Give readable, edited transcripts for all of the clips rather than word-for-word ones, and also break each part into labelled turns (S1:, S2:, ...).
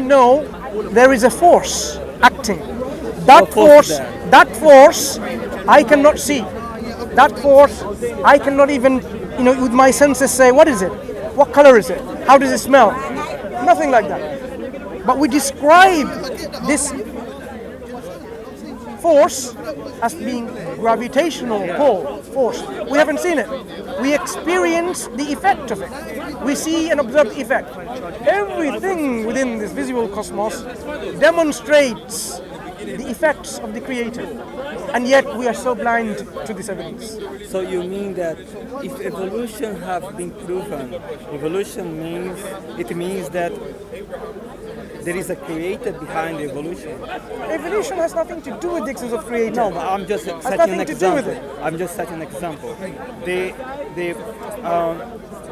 S1: know there is a force acting.
S2: What force is there?
S1: That force, I cannot see. That force, I cannot even, with my senses say, what is it? What color is it? How does it smell? Nothing like that. But we describe this force as being gravitational pull force. We haven't seen it. We experience the effect of it. We see and observe the effect. Everything within this visible cosmos demonstrates the effects of the Creator, and yet we are so blind to this evidence.
S2: So you mean that if evolution have been proven, evolution means that there is a creator behind the evolution.
S1: Evolution has nothing to do with the existence of Creator.
S2: No, but I'm just setting an example. I'm just setting an example. The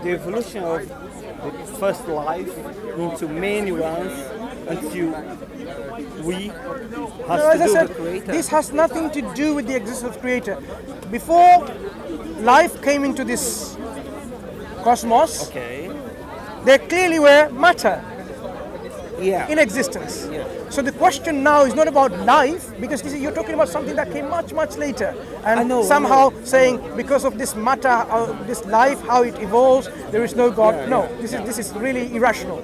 S2: evolution of the first life into many ones until we has to do with the Creator.
S1: This has nothing to do with the existence of Creator. Before life came into this cosmos, there clearly were matter in existence. So the question now is not about life, because you're talking about something that came much, much later. And somehow saying because of this matter, this life, how it evolves, there is no God. No, this is really irrational.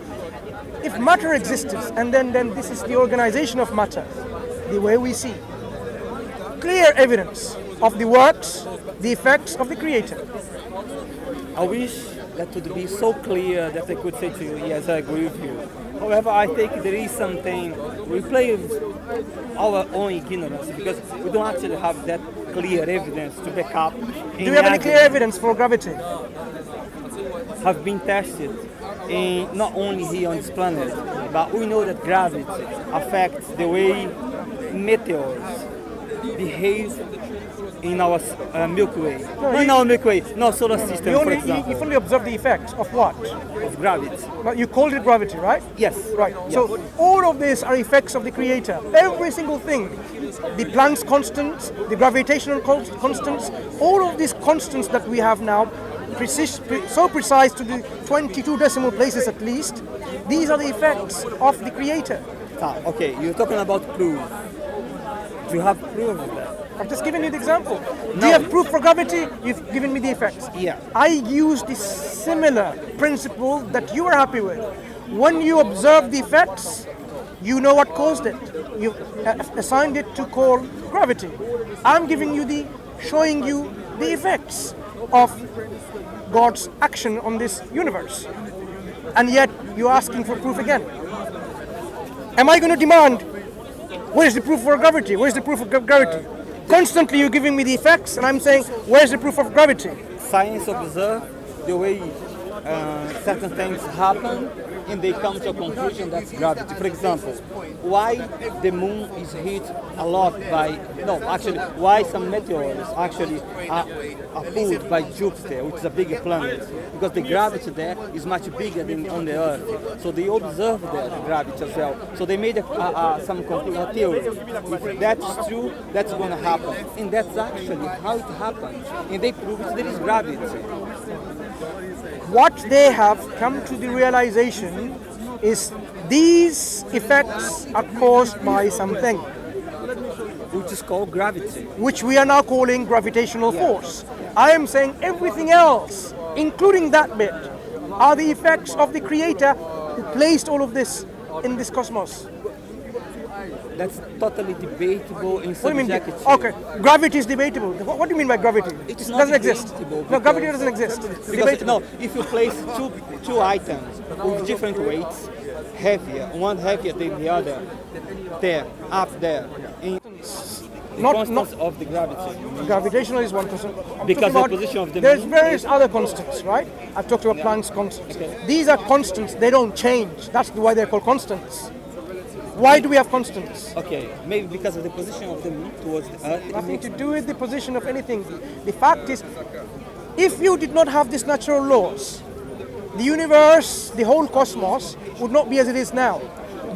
S1: If matter existed, and then this is the organization of matter, the way we see. Clear evidence of the works, the effects of the Creator.
S2: I wish that would be so clear that I could say to you, yes, I agree with you. However, I think there is something, we play with our own ignorance because we don't actually have that clear evidence to back up.
S1: Do you have any clear evidence for gravity?
S2: Have been tested in not only here on this planet, but we know that gravity affects the way meteors behave in our Milky Way. No, solar system, for example.
S1: You fully observe the effects of what?
S2: Of gravity.
S1: But you called it gravity, right?
S2: Yes.
S1: Right.
S2: Yes.
S1: So all of these are effects of the Creator. Every single thing. The Planck's constants, the gravitational constants, all of these constants that we have now, so precise to the 22 decimal places at least, these are the effects of the Creator.
S2: Okay, you're talking about proof. Do you have proof of that?
S1: I've just given you the example. No. Do you have proof for gravity? You've given me the effects.
S2: Yeah.
S1: I use the similar principle that you are happy with. When you observe the effects, you know what caused it. You assigned it to call gravity. I'm showing you the effects of God's action on this universe. And yet you're asking for proof again. Am I going to demand, where's the proof for gravity? Where's the proof of gravity? Constantly you're giving me the effects and I'm saying, where's the proof of gravity?
S2: Science observes the way certain things happen and they come to a conclusion that's gravity. For example, why the moon is hit a lot why some meteors actually are pulled by Jupiter, which is a bigger planet, because the gravity there is much bigger than on the Earth. So they observe the gravity as well. So they made some conclusion theory. If that's true, that's going to happen. And that's actually how it happens. And they prove it, there is gravity.
S1: What they have come to the realization is these effects are caused by something,
S2: which is called gravity,
S1: which we are now calling gravitational force. I am saying everything else, including that bit, are the effects of the Creator who placed all of this in this cosmos.
S2: That's totally debatable in subjectivity.
S1: Okay, gravity is debatable. What do you mean by gravity?
S2: It
S1: doesn't exist. No, gravity doesn't exist.
S2: If you place two items with different weights, one heavier than the other, up there, in constants of the gravity.
S1: Gravitational is one constant.
S2: Because the position of the
S1: there's various other constants, right? I've talked about Planck's constants. Okay. These are constants, they don't change. That's why they're called constants. Why do we have constants?
S2: Okay, maybe because of the position of the moon towards the Earth.
S1: Nothing to do with the position of anything. The fact is, if you did not have these natural laws, the universe, the whole cosmos, would not be as it is now.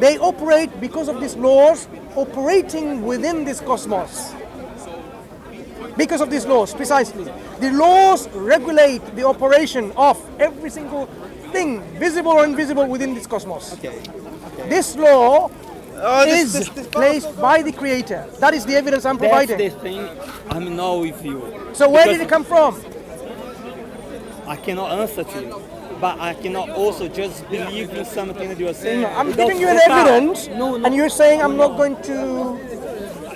S1: They operate because of these laws operating within this cosmos. Because of these laws, precisely. The laws regulate the operation of every single thing, visible or invisible, within this cosmos.
S2: Okay.
S1: This law is placed by the Creator. That is the evidence I'm providing.
S2: That's the thing. I'm not with you.
S1: So where did it come from?
S2: I cannot answer to you. But I cannot also just believe in something that you are saying.
S1: No, I'm giving you an evidence, and you're saying I'm not going to.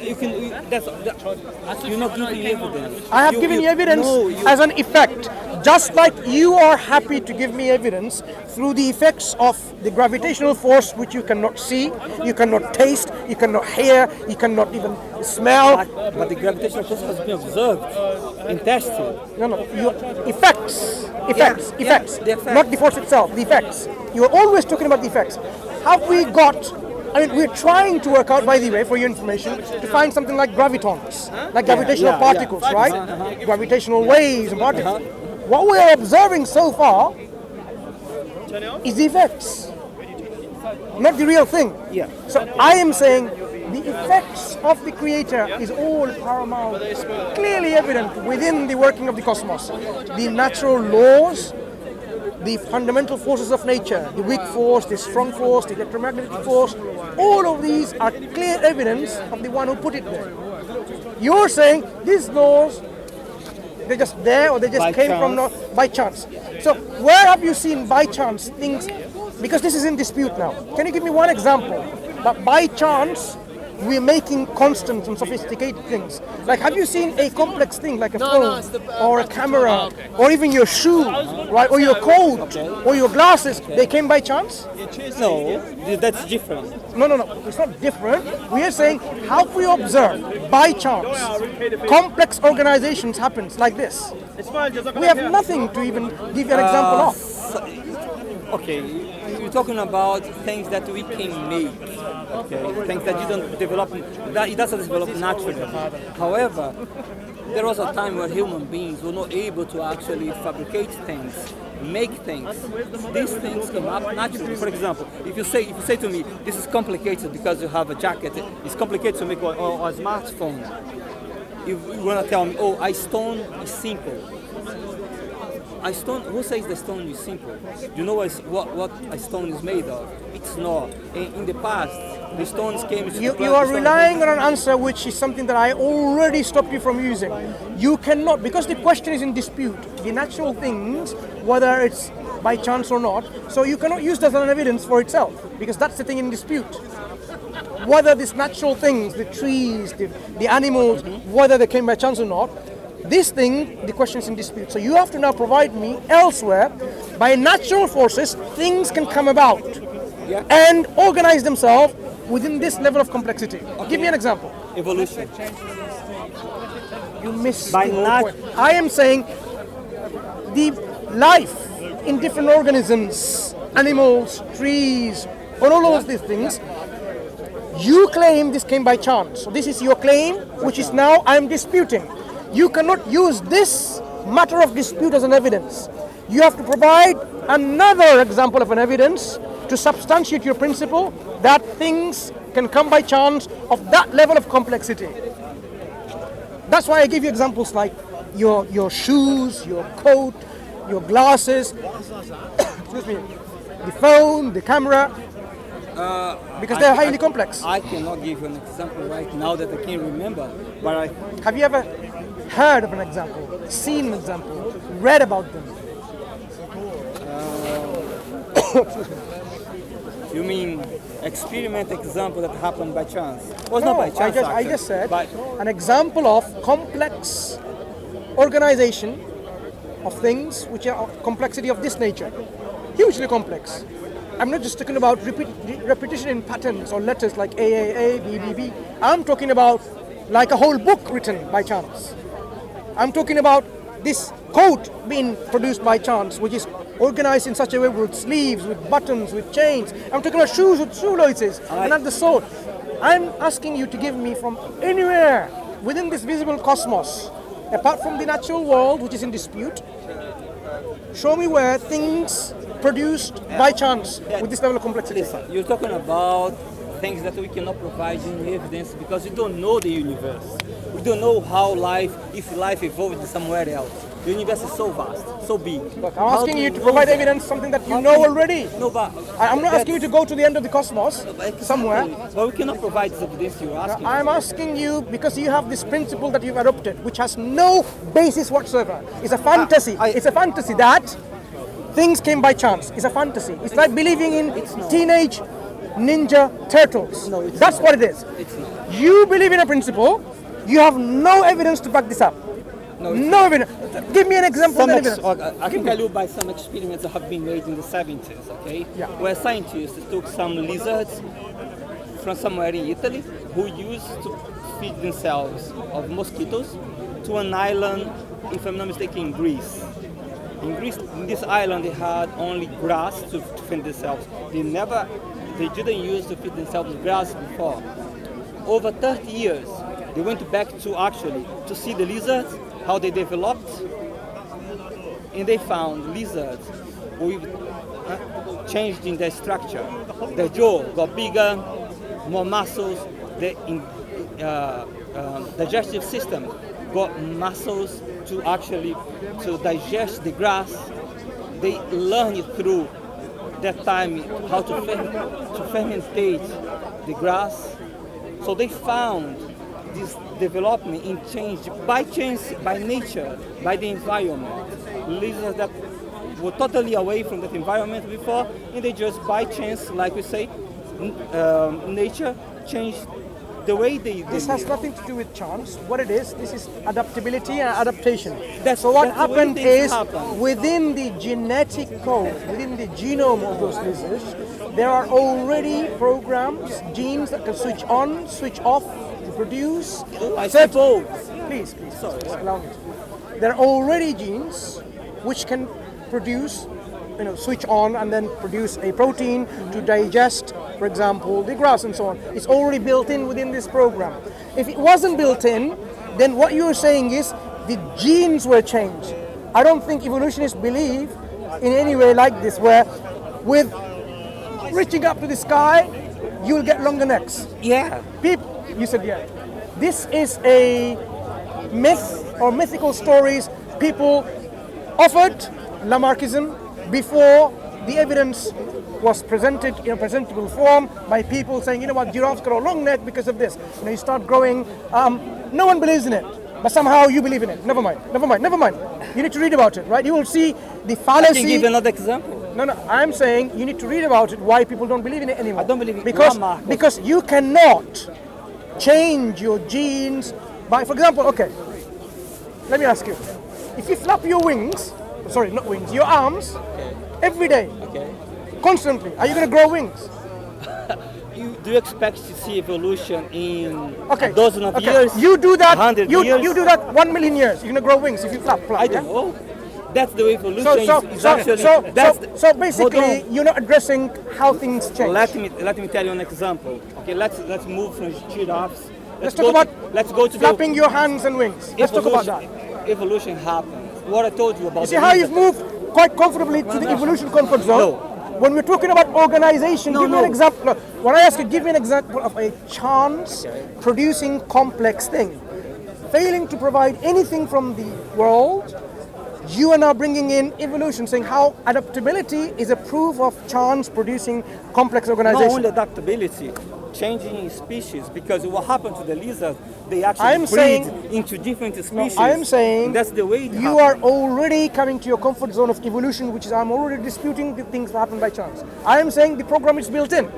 S2: You're not giving evidence.
S1: I have given you evidence as an effect. Just like you are happy to give me evidence through the effects of the gravitational force, which you cannot see, you cannot taste, you cannot hear, you cannot even smell.
S2: But the gravitational force has been observed and tested.
S1: No, your effects. Effects.
S2: The effects.
S1: Not the force itself, the effects. You are always talking about the effects. Have we got, we're trying to work out, by the way, for your information, to find something like gravitons, like gravitational particles, right? Gravitational waves and particles. What we are observing so far is the effects, not the real thing.
S2: Yeah.
S1: So I am saying the effects of the Creator is all paramount, clearly evident within the working of the cosmos. The natural laws, the fundamental forces of nature, the weak force, the strong force, the electromagnetic force, all of these are clear evidence of the one who put it there. You're saying these laws, they're just there, or they just came from by chance. So where have you seen by chance things, because this is in dispute now. Can you give me one example? But by chance, we're making constant and sophisticated things. Like, have you seen a complex thing like a phone or a camera or even your shoe, right? Or your coat or your glasses? They came by chance?
S2: No, that's different.
S1: No, it's not different. We are saying, how we observe by chance complex organizations happens like this. We have nothing to even give you an example of.
S2: Okay, you're talking about things that we can make. Okay, things that you don't develop, that it doesn't develop naturally. However, there was a time where human beings were not able to actually fabricate things, make things. These things come up naturally. For example, if you say to me, this is complicated because you have a jacket, it's complicated to make a smartphone. You want to tell me, oh, a stone is simple. A stone, who says the stone is simple? Do you know what a stone is made of? It's not. In the past, the stones came...
S1: You are relying on an answer which is something that I already stopped you from using. You cannot, because the question is in dispute, the natural things, whether it's by chance or not, so you cannot use that as an evidence for itself, because that's the thing in dispute. Whether these natural things, the trees, the animals, whether they came by chance or not, this thing, the question is in dispute. So you have to now provide me elsewhere, by natural forces, things can come about and organize themselves within this level of complexity. Give me an example.
S2: Evolution.
S1: You missed the whole point. I am saying the life in different organisms, animals, trees, or all of these things, you claim this came by chance. So this is your claim, which is now I am disputing. You cannot use this matter of dispute as an evidence. You have to provide another example of an evidence to substantiate your principle that things can come by chance of that level of complexity. That's why I give you examples like your shoes, your coat, your glasses, excuse me, the phone, the camera, because they're highly complex.
S2: I cannot give you an example right now that I can remember, but
S1: Have you ever heard of an example, seen an example, read about them?
S2: You mean experiment example that happened by chance? Well, not by chance.
S1: I just said an example of complex organization of things which are of complexity of this nature, hugely complex. I'm not just talking about repetition in patterns or letters like AAA, BBB. I'm talking about like a whole book written by chance. I'm talking about this coat being produced by chance, which is organized in such a way with sleeves, with buttons, with chains. I'm talking about shoes with shoelaces and at the sole. I'm asking you to give me from anywhere within this visible cosmos, apart from the natural world, which is in dispute, show me where things produced by chance with this level of complexity.
S2: Listen, you're talking about things that we cannot provide in evidence because we don't know the universe. We don't know how if life evolved somewhere else. The universe is so vast, so big.
S1: But I'm asking you to provide evidence, something that you know already.
S2: No, but
S1: I'm not asking you to go to the end of the cosmos, somewhere.
S2: But we cannot provide this evidence you're asking.
S1: I'm asking you because you have this principle that you've adopted, which has no basis whatsoever. It's a fantasy. It's a fantasy that things came by chance. It's a fantasy. It's like believing in Teenage Ninja Turtles.
S2: No, it's
S1: That's
S2: not.
S1: what it is.
S2: It's not.
S1: You believe in a principle. You have no evidence to back this up. No evidence. Give me an example of evidence.
S2: I can tell you by some experiments that have been made in the 70s, okay?
S1: Yeah.
S2: Where scientists took some lizards from somewhere in Italy who used to feed themselves of mosquitoes to an island, if I'm not mistaken, in Greece. In Greece, in this island, they had only grass to feed themselves. They didn't use to feed themselves grass before. Over 30 years, they went back to see the lizards, how they developed, and they found lizards with changed in their structure. Their jaw got bigger, more muscles. The digestive system got muscles to digest the grass. They learned through that time how to fermentate the grass. So they found this development in change by chance, by nature, by the environment. Lizards that were totally away from that environment before, and they just by chance, like we say, nature changed the way they
S1: This has
S2: live.
S1: nothing to do with chance. What it is, this is adaptability and adaptation.
S2: That's
S1: So what
S2: the way
S1: happened
S2: things
S1: is,
S2: happen.
S1: within the genetic code, within the genome of those lizards, there are already programs, genes that can switch on, switch off, to produce.
S2: I suppose.
S1: Please, sorry, allow me. There are already genes which can produce, switch on and then produce a protein to digest, for example, the grass and so on. It's already built in within this program. If it wasn't built in, then what you're saying is the genes were changed. I don't think evolutionists believe in any way like this, where with reaching up to the sky, you'll get longer necks.
S2: Yeah.
S1: People, you said yeah. This is a myth or mythical stories people offered Lamarckism before the evidence was presented in a presentable form by people saying, you know what, giraffes grow a long neck because of this. You start growing, no one believes in it, but somehow you believe in it. Never mind. You need to read about it, right? You will see the fallacy.
S2: Can you give another example?
S1: No, I'm saying you need to read about it, why people don't believe in it anymore.
S2: I don't believe in
S1: it. Because you cannot change your genes by, for example, okay, let me ask you. If you flap your wings, sorry, not wings, your arms, every day, constantly, are you going to grow wings?
S2: Do you expect to see evolution in a dozen of years?
S1: You do that,
S2: 100
S1: you
S2: years?
S1: do that 1 million years, you're going to grow wings if you flap.
S2: I don't know. That's the way evolution is actually.
S1: So basically, you're not addressing how things change.
S2: Let me tell you an example. Okay, let's move from giraffes.
S1: Let's go to flapping your hands and wings. Let's talk about that.
S2: Evolution happens. What I told you about.
S1: You see how you've moved quite comfortably to the evolution comfort zone?
S2: No.
S1: When we're talking about organization, give me an example. No, when I ask you, give me an example of a chance producing complex thing. Failing to provide anything from the world, you are now bringing in evolution, saying how adaptability is a proof of chance producing complex organization.
S2: Not only adaptability, changing species, because what happened to the lizards, they actually breed into different species.
S1: I am saying
S2: that's the way
S1: you are already coming to your comfort zone of evolution, which is I'm already disputing the things that happen by chance. I am saying the program is built in.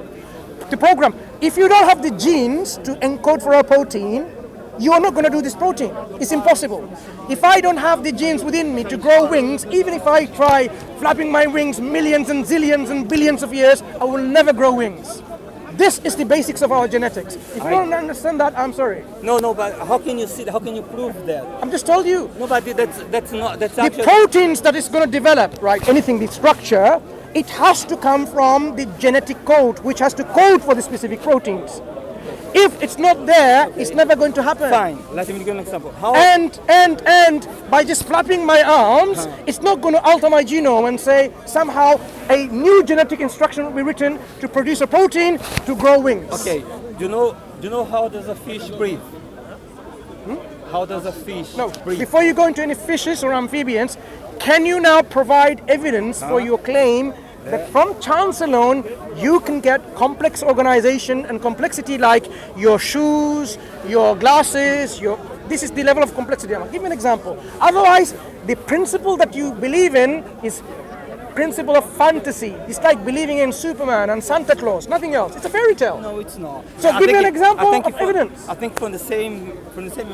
S1: The program, if you don't have the genes to encode for a protein, you are not going to do this protein. It's impossible. If I don't have the genes within me to grow wings, even if I try flapping my wings millions and zillions and billions of years, I will never grow wings. This is the basics of our genetics. If you don't understand that, I'm sorry.
S2: No, but how can you see that? How can you prove that?
S1: I'm just told you.
S2: No, but that's
S1: the proteins that is going to develop, right? Anything, the structure, it has to come from the genetic code, which has to code for the specific proteins. If it's not there, it's never going to happen.
S2: Fine. Let me give you an example. How?
S1: And by just flapping my arms, it's not going to alter my genome and say somehow a new genetic instruction will be written to produce a protein to grow wings.
S2: Okay. Do you know how does a fish breathe? How does a fish
S1: No,
S2: breathe?
S1: before you go into any fishes or amphibians, can you now provide evidence for your claim that from chance alone you can get complex organization and complexity like your shoes, your glasses, this is the level of complexity. I'll give you an example. Otherwise, the principle that you believe in is principle of fantasy. It's like believing in Superman and Santa Claus, nothing else. It's a fairy tale.
S2: No, it's not.
S1: So give me an example of evidence.
S2: I think from the same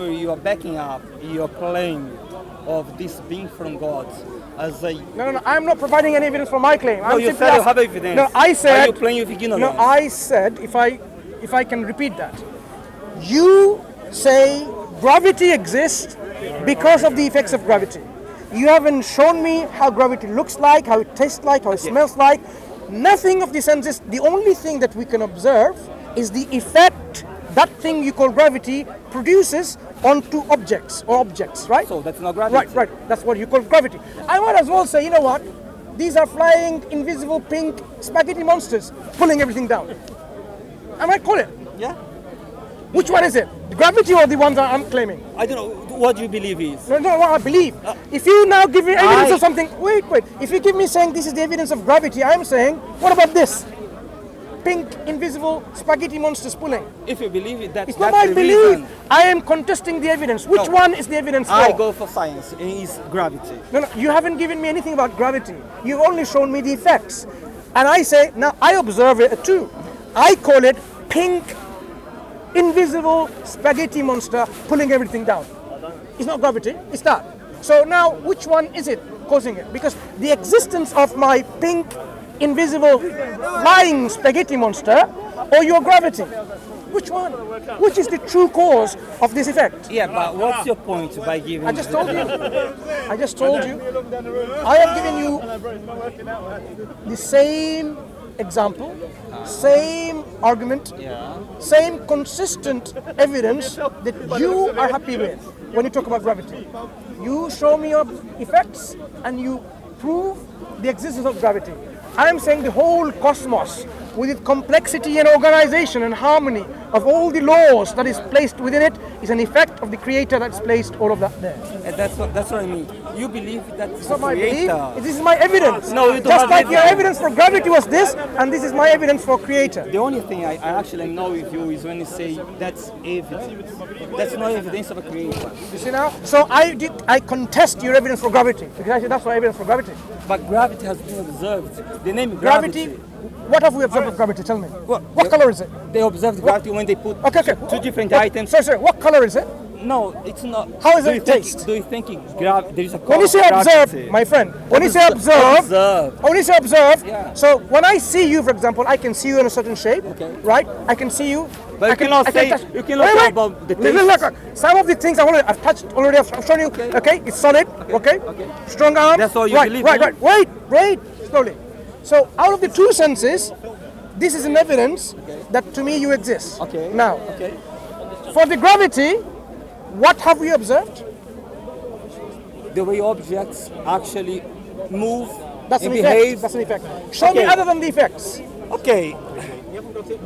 S2: way you are backing up your claim of this being from God as a...
S1: No, I'm not providing any evidence for my claim.
S2: No, you said you have evidence.
S1: No, I said...
S2: Are you playing with ignorance?
S1: No, I said, if I can repeat that. You say gravity exists because of the effects of gravity. You haven't shown me how gravity looks like, how it tastes like, how it smells like. Nothing of the senses. The only thing that we can observe is the effect that thing you call gravity produces onto objects, right?
S2: So that's not gravity.
S1: Right. That's what you call gravity. I might as well say, you know what? These are flying, invisible, pink spaghetti monsters pulling everything down. I might call it.
S2: Yeah.
S1: Which one is it? The gravity or the ones that I'm claiming?
S2: I don't know. What do you believe is?
S1: No, what I believe. If you now give me evidence of something, wait. If you give me saying this is the evidence of gravity, I'm saying, what about this? Pink, invisible, spaghetti monsters pulling.
S2: If you believe it,
S1: it's not my belief. I am contesting the evidence. Which one is the evidence for?
S2: I go for science. It is gravity.
S1: No, you haven't given me anything about gravity. You've only shown me the effects. And I say, now I observe it too. I call it pink, invisible spaghetti monster pulling everything down. It's not gravity, it's that. So now, which one is it causing it? Because the existence of my pink, invisible, flying spaghetti monster or your gravity? Which one? Which is the true cause of this effect?
S2: Yeah, but what's your point by giving...
S1: I just told you. I have given you the same example, same argument, same consistent evidence that you are happy with when you talk about gravity. You show me your effects and you prove the existence of gravity. I am saying the whole cosmos with its complexity and organization and harmony of all the laws that is placed within it is an effect of the creator that's placed all of that there.
S2: And that's what I mean. You believe that
S1: it's not my belief. This is my evidence.
S2: No, you don't.
S1: Just like your evidence for gravity was this, and this is my evidence for creator.
S2: The only thing I actually know with you is when you say that's evidence. That's not evidence of a creator.
S1: You see now? So I contest your evidence for gravity because I say that's not evidence for gravity.
S2: But gravity has been observed. The name gravity.
S1: What have we observed of gravity? Tell me. What color is it?
S2: They observed gravity when they put two different items.
S1: Sorry. What color is it?
S2: No, it's not.
S1: How is it taste?
S2: Do you think there is a color?
S1: When you say observe, my friend, when you say observe, so when I see you, for example, I can see you in a certain shape, right? I can see you.
S2: But you cannot talk about the taste.
S1: Look, some of the things I've touched already, I've shown you, okay? It's solid, okay? Strong arm.
S2: That's all you believe.
S1: Right. Wait, slowly. So out of the two senses, this is an evidence that to me you exist.
S2: Okay.
S1: Now, for the gravity, what have we observed?
S2: The way objects actually move
S1: and
S2: behave.
S1: That's an effect. Show me other than the effects.
S2: Okay.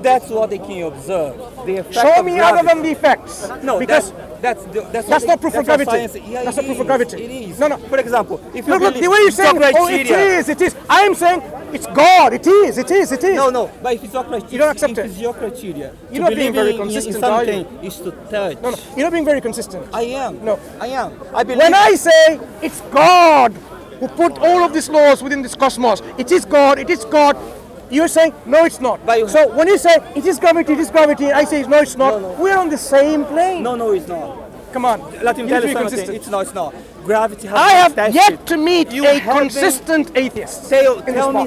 S2: That's what they can observe. The effect
S1: Show me other than the effects.
S2: No,
S1: because
S2: that's
S1: not proof of gravity. That's not proof of gravity.
S2: It is.
S1: No.
S2: For example, if you
S1: look, the way you're saying, it is. I am saying it's God. It is.
S2: No. But if it's your criteria,
S1: you don't accept it.
S2: It's your criteria.
S1: You're not being very consistent.
S2: In something is to touch.
S1: No. You're not being very consistent.
S2: I am.
S1: No.
S2: I am. I believe.
S1: When I say it's God who put all of these laws within this cosmos, it is God. You're saying, no, it's not. So when you say, it is gravity, I say, no, it's not. No. We're on the same plane.
S2: No, it's not.
S1: Come on.
S2: Let him tell you something. It's not. Gravity has
S1: I have yet to meet a consistent atheist.
S2: Tell me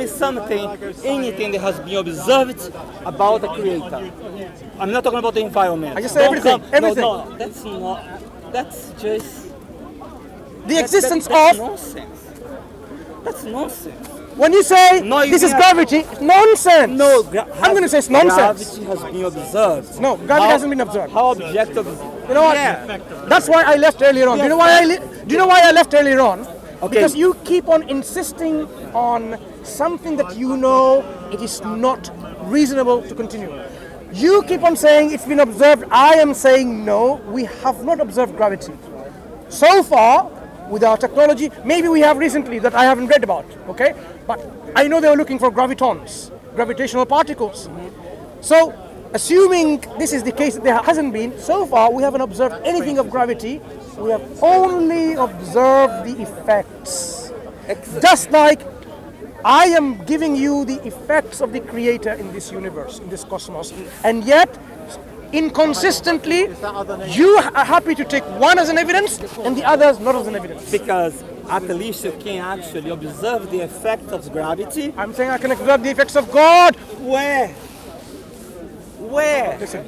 S2: something, anything that has been observed about the Creator. I'm not talking about the environment.
S1: I just say everything.
S2: No, that's just...
S1: The existence
S2: that's
S1: of...
S2: nonsense. That's nonsense.
S1: When you say this is gravity, nonsense.
S2: No,
S1: I'm going to say it's nonsense.
S2: Gravity has been observed.
S1: No, gravity hasn't been observed.
S2: How objective?
S1: You know what?
S2: Yeah.
S1: That's why I left earlier on. Do you know why I left earlier on?
S2: Okay.
S1: Because you keep on insisting on something that you know it is not reasonable to continue. You keep on saying it's been observed. I am saying no, we have not observed gravity. So far, with our technology, maybe we have recently that I haven't read about, okay? But I know they were looking for gravitons, gravitational particles. So, assuming this is the case that there hasn't been, so far we haven't observed anything of gravity. We have only observed the effects. Just like I am giving you the effects of the Creator in this universe, in this cosmos, and yet inconsistently you are happy to take one as an evidence and the others not as an evidence.
S2: Because at least you can actually observe the effect of gravity.
S1: I'm saying I can observe the effects of God.
S2: Where? Where?
S1: Listen.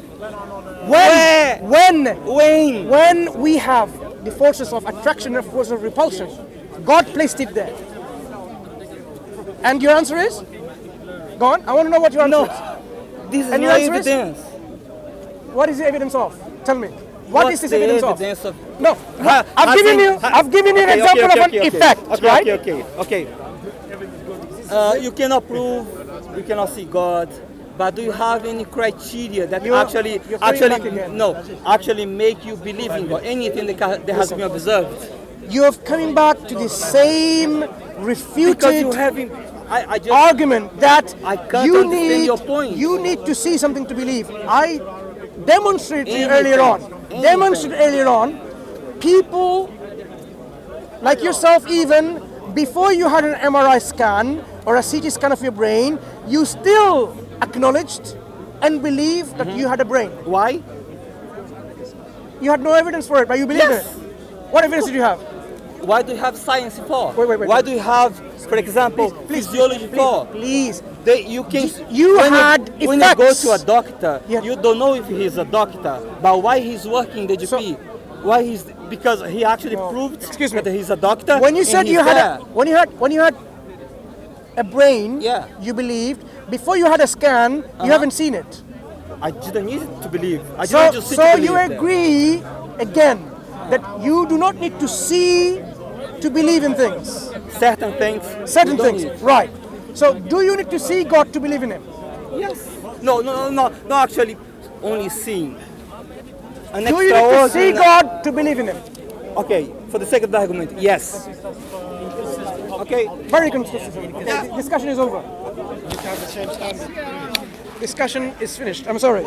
S2: Where?
S1: When we have the forces of attraction and forces of repulsion, God placed it there. And your answer is? Go on. I want to know what your answer is.
S2: This is
S1: And
S2: no
S1: your answer
S2: evidence.
S1: What is the evidence of? Tell me. What is this evidence of?
S2: of?
S1: No. I've given you an example of an effect, right?
S2: Okay. You cannot prove, you cannot see God, but do you have any criteria that actually make you believe in God? Anything that has been observed?
S1: You are coming back to the same refuted argument that
S2: I can't understand your point.
S1: You need to see something to believe. I demonstrated earlier on, people like yourself, even before you had an MRI scan or a CT scan of your brain, you still acknowledged and believed that you had a brain.
S2: Why?
S1: You had no evidence for it, but you believed it. What evidence did you have?
S2: Why do you have science for?
S1: Wait.
S2: Why do you have, for example, physiology for?
S1: Please.
S2: When you go to a doctor, you don't know if he's a doctor, but why he's working the GP? Because he actually proved that he's a doctor.
S1: When you said when you had a brain, you believed. Before you had a scan, you haven't seen it.
S2: I didn't need to believe.
S1: So you agree again that you do not need to see to believe in things.
S2: Certain things.
S1: Right. So do you need to see God to believe in Him?
S2: Yes. No, actually only seeing.
S1: Do you need to see God to believe in Him?
S2: Okay, for the sake of the argument, yes. Okay.
S1: Very consistent. Okay, discussion is over. Discussion is finished. I'm sorry.